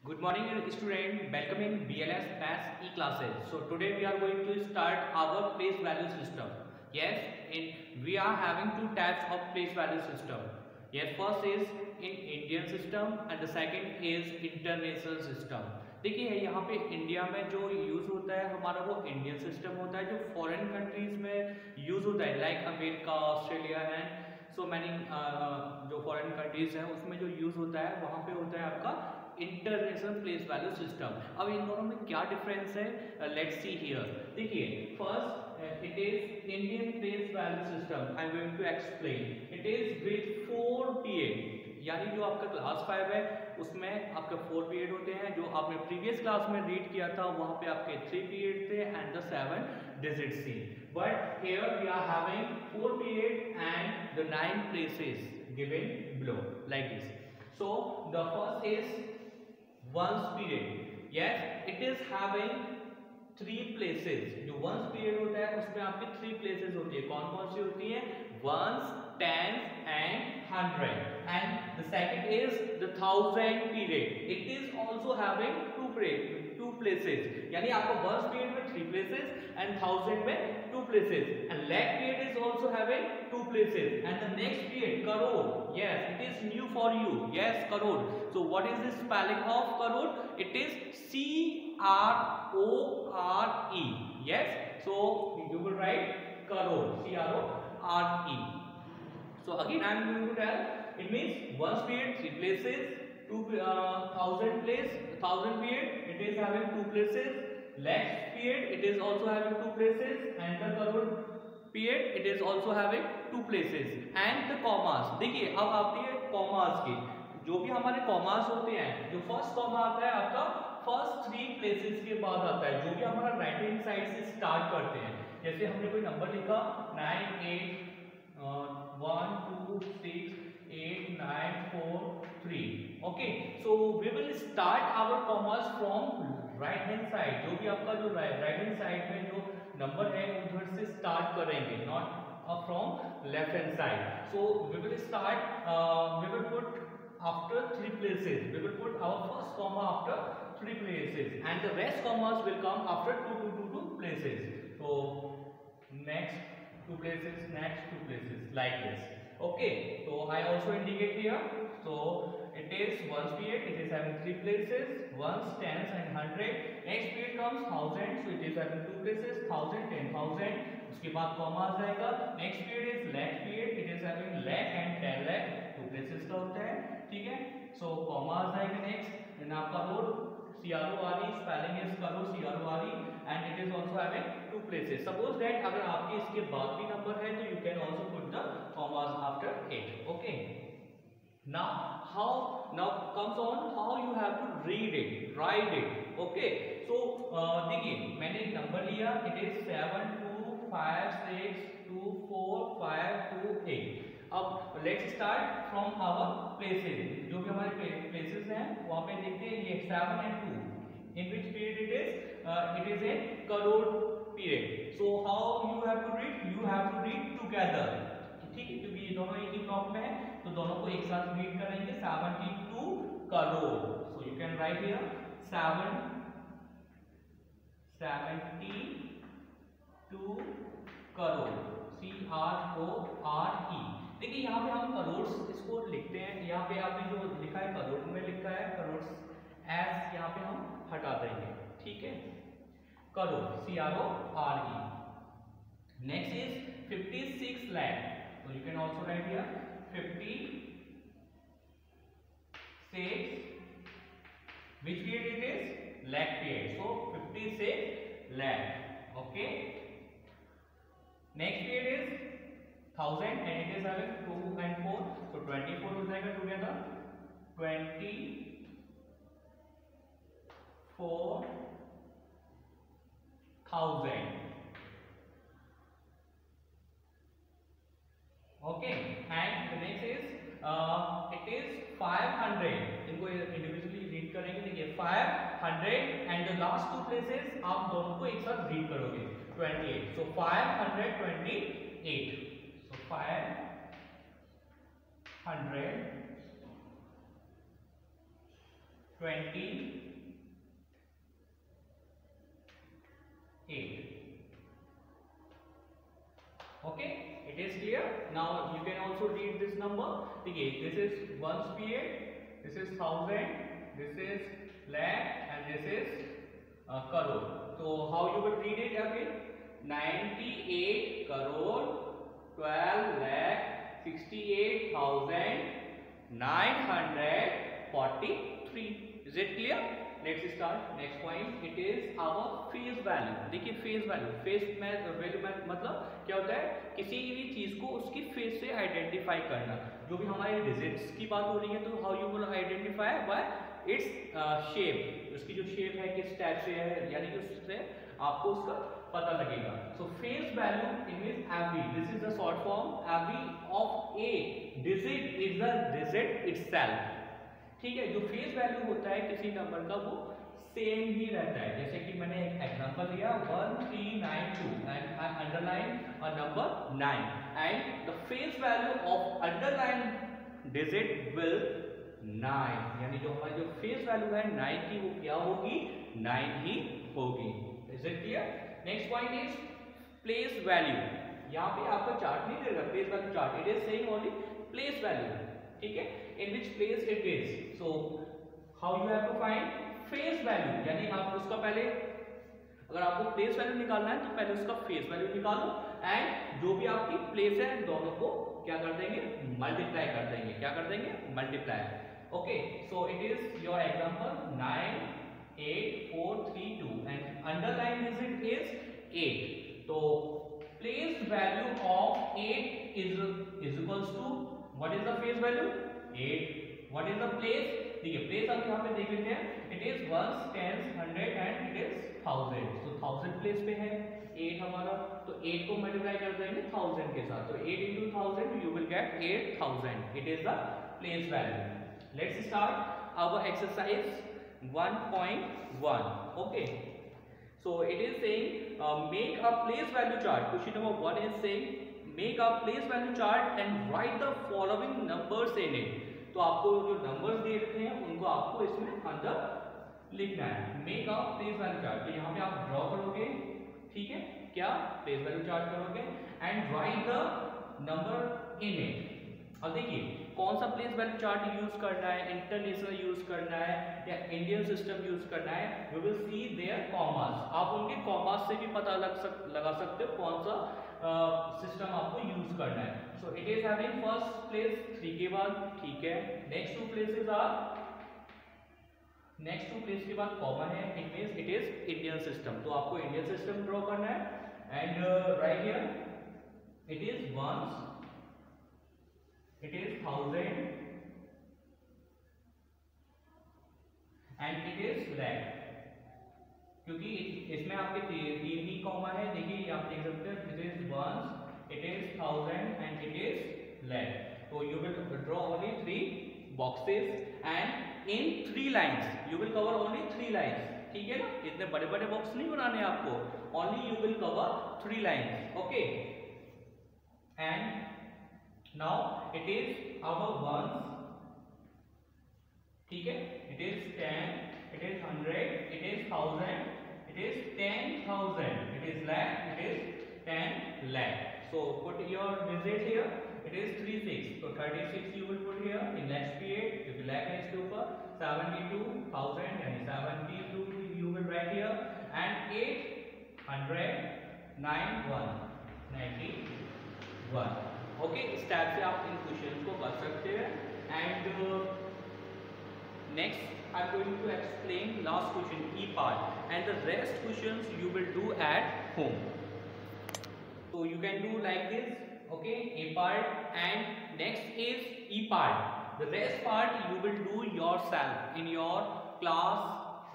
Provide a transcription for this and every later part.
Good morning, student. Welcome in BLS Maths e-classes. So today we are going to start our place value system. Yes, we are having two types of place value system. Yes, first is in Indian system and the second is international system. देखिए यहाँ पे India में जो use होता है हमारा वो Indian system होता है, जो फॉरेन कंट्रीज में यूज होता है like America, Australia and so many जो फॉरेन कंट्रीज हैं उसमें जो यूज होता है वहाँ पे होता है आपका इंटरनेशनल प्लेस वैल्यू सिस्टम। अब इन दोनों में क्या डिफरेंस है, लेट्स सी हियर। देखिए first it is Indian place value system. I am going to explain. It is with 4 period, यानी जो आपका क्लास 5 है उसमें आपके 4 पीरियड होते हैं। जो आपने प्रीवियस क्लास में रीड किया था वहां पे आपके 3 पीरियड थे and the 7 digit see, but here we are having 4 period and the 9 places given below like this. So the first is once period. Yes, it is having 3 places. जो once period होता है उसमें आपकी 3 places होती है। कौन कौन सी होती है? Ones, tens and 100. And the second is the 1000 period. It is also having 2 places. यानी आपको once period में 3 places and 1000 में 2 places. And lakh period is also having 2 places. And the next period, crore. Yes, it is new for you. Yes, crore. So what is the spelling of crore? It is C-R-O-R-E. Yes, so you will write crore, C-R-O-R-E. So again I am going to tell. It means once period 3 places, 1000 period it is having 2 places, lakh period it is also having 2 places, and the crore period it is also having 2 places and the commas. देखिए अब आती है commas की। जो भी हमारे commas होते हैं, जो फर्स्ट कॉमा आता है आपका फर्स्ट 3 प्लेसेस के बाद आता है, जो भी हमारा राइट हैंड साइड से स्टार्ट करते हैं। जैसे हमने कोई नंबर लिखा 9 8 1 2 6 8 9 4 3। Okay, so we will start our commas from right hand side. जो भी आपका जो राइट हैंड साइड में जो नंबर है उधर से स्टार्ट करेंगे, not from left hand side. So we will start, we will put after 3 places. We will put our first comma after 3 places and the rest commas will come after 2 places. So next 2 places, next 2 places, like this. Okay, so I also indicate here. So it is once period, it is having 3 places, ones, tens and 100. Next period comes 1000, so it is having 2 places, 1000, 10,000. उसके बाद comma आ जाएगा। Next period is lakh period, it is having lakh and 10 lakh, 2 places का होता है, ठीक है। सो comma आ जाएगा next, and आपका रोड CRORE, स्पेलिंग इज करो CRORE, and it is also having 2 places. Suppose that अगर आपके इसके बाद भी नंबर है तो you can also put the commas after 8। Okay, now comes on how you have to read it, write it. Okay, so देखिए मैंने एक नंबर लिया, इट इज 7 2 5 6 2 4 5 2 8। अब let's start from our places. जो भी हमारे प्लेसेस हैं वहां पे देखते हैं, ये 7 and 2 in which period it is a crore period. So how you have to read, you have to read together, ठीक है, क्योंकि ये दोनों एक ही ब्लॉक में है तो दोनों को एक साथ रीड करेंगे। 72 crore, so you can write here 72 crore, CRORE। देखिए यहाँ पे हम करोड़ इसको लिखते हैं, यहाँ पे आपने जो लिखा है करोड़ में लिखा है करोड़ एस, यहाँ पे हम हटा देंगे, ठीक है। Crore CRORE। Next is 56 lakh, so you can also write here 56, which period it is? Lakh period, so 56 lakh. Okay, next period is 1000 and it is having 2 and 4, so 24 हो जाएगा together, 24,000. Okay, and the next is it is 500. इनको individually read करेंगे। देखिए 500 and the last 2 places आप दोनों को एक साथ रीड करोगे 28, so 528, so 500 28. Okay, it is clear. Now you can also read this number. Okay, this is ones period, this is thousand, this is lakh, and this is crore. So how you will read it again? 98 crore 12 lakh 68,943. Is it clear? Let's start. Next point, it is our face value. देखिए face value, face value मतलब क्या होता है? किसी भी चीज को उसकी फेस से आइडेंटिफाई करना. जो भी हमारे डिजिट्स की बात हो रही है, तो how you will identify? Bye its shape. उसकी जो शेप है किस टाइप से है, यानी कि उससे आपको उसका पता लगेगा. सो face value it means every. This is the short form. Every of A digit is the digit itself. ठीक है, जो फेस वैल्यू होता है किसी नंबर का वो सेम ही रहता है. जैसे कि मैंने एक एग्जांपल दिया 1392 and I underline a number 9 and the face value of underline digit will 9. यानी जो हमारी जो फेस वैल्यू है 9 की वो क्या होगी? 9 ही होगी. Is it clear? Next point is place value. यहाँ पे आपका चार्ट नहीं देगा place value chart. It is saying only place value. ठीक है, in which place it is. So how you have to find face value? यानी आप उसका पहले, अगर आपको प्लेस वैल्यू निकालना है तो पहले उसका फेस वैल्यू निकालो एंड जो भी आपकी प्लेस है दोनों को क्या कर देंगे? मल्टीप्लाई कर देंगे. क्या कर देंगे? Multiply. Okay, so it is your example 98432 and underline digit is 8. तो place value of 8 is equals to what is the face value? 8. What is the place? देखिए प्लेस हम यहाँ पे देख लेते हैं. It is ones, tens, 100 and it is 1000. So 1000 place पे है 8 हमारा, तो 8 को मल्टीप्लाई कर देंगे 1000 के साथ. तो 8 into 1000 you will get 8000. It is the place value. Let's start our exercise 1.1. Okay, so it is saying make a place value chart. Question number 1 is saying make a place value chart and write the following numbers in it. तो आपको जो numbers they रखे हैं उनको आपको इसमें अंदर लिखना है. Make a place value chart. तो यहाँ पे आप ड्रॉ करोगे. ठीक है, क्या प्लेस वैल्यू चार्ट करोगे and right the number in it. अब देखिए कौन सा प्लेस वैल्यू चार्ट यूज करना है, इंटरनेशनल यूज करना है या इंडियन सिस्टम यूज करना है. We will see their commas. आप उनके कॉमास से भी पता लगा सकते हो कौन सा सिस्टम आपको यूज करना है. सो it is having first place 3 के बाद. ठीक है, नेक्स्ट टू प्लेस के बाद कॉमन है. It means it is Indian system. तो आपको इंडियन सिस्टम ड्रॉ करना है and right here it is ones, it is 1000 and it is lakh. क्योंकि इसमें आपके तीन ही कॉमा है. देखिए आप देख सकते हो it is ones, it is 1000 and it is lakh. So you will draw only 3 boxes and in 3 lines you will cover only 3 lines. ठीक है ना, इतने बड़े बड़े बॉक्स नहीं बनाने आपको. only you will cover 3 lines. Okay, and now it is our ones. ठीक है, it is 10, it is 100, it is 1000, it is 10,000, it is lakh, it is 10 lakh. So put your digit here. It is 36. So 36 you will put here in next period. क्योंकि lakh है इसके ऊपर. 72,000 यानी 72 you will write here and 891. Okay, इस type से आप इन question को कर सकते हैं. And next I am going to explain last question E part and the rest questions you will do at home. तो you can do like this. Okay, A part and next is E part. The rest part you will do yourself in your class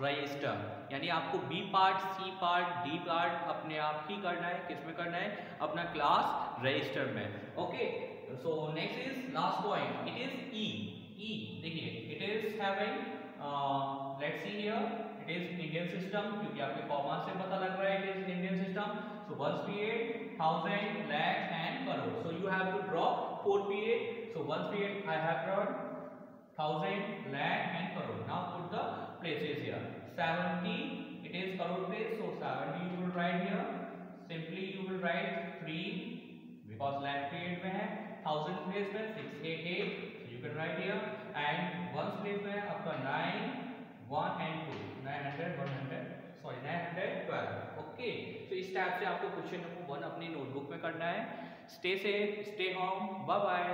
register. यानी आपको B part, C part, D part अपने आप ही करना है. किसमें करना है? अपना क्लास रजिस्टर में. Okay, so next is last point. It is E. देखिए it is having let's see here it is Indian system. क्योंकि आपके कॉमा से पता लग रहा है it is Indian system. So once period 1000 lakh and crore. So you have to draw 4 period. So once period I have drawn 1000, lakh and crore. Now put the places here. 70, it is crore place, so 70 you will write here. Simply you will write 3 because lakh period में है. 1000 place में 688, so you can write here. And ones place में आपका 9, 1 and 2, 912. Okay, तो इस type से आपको question number 1 अपनी नोटबुक में करना है. Stay safe, stay home, bye bye.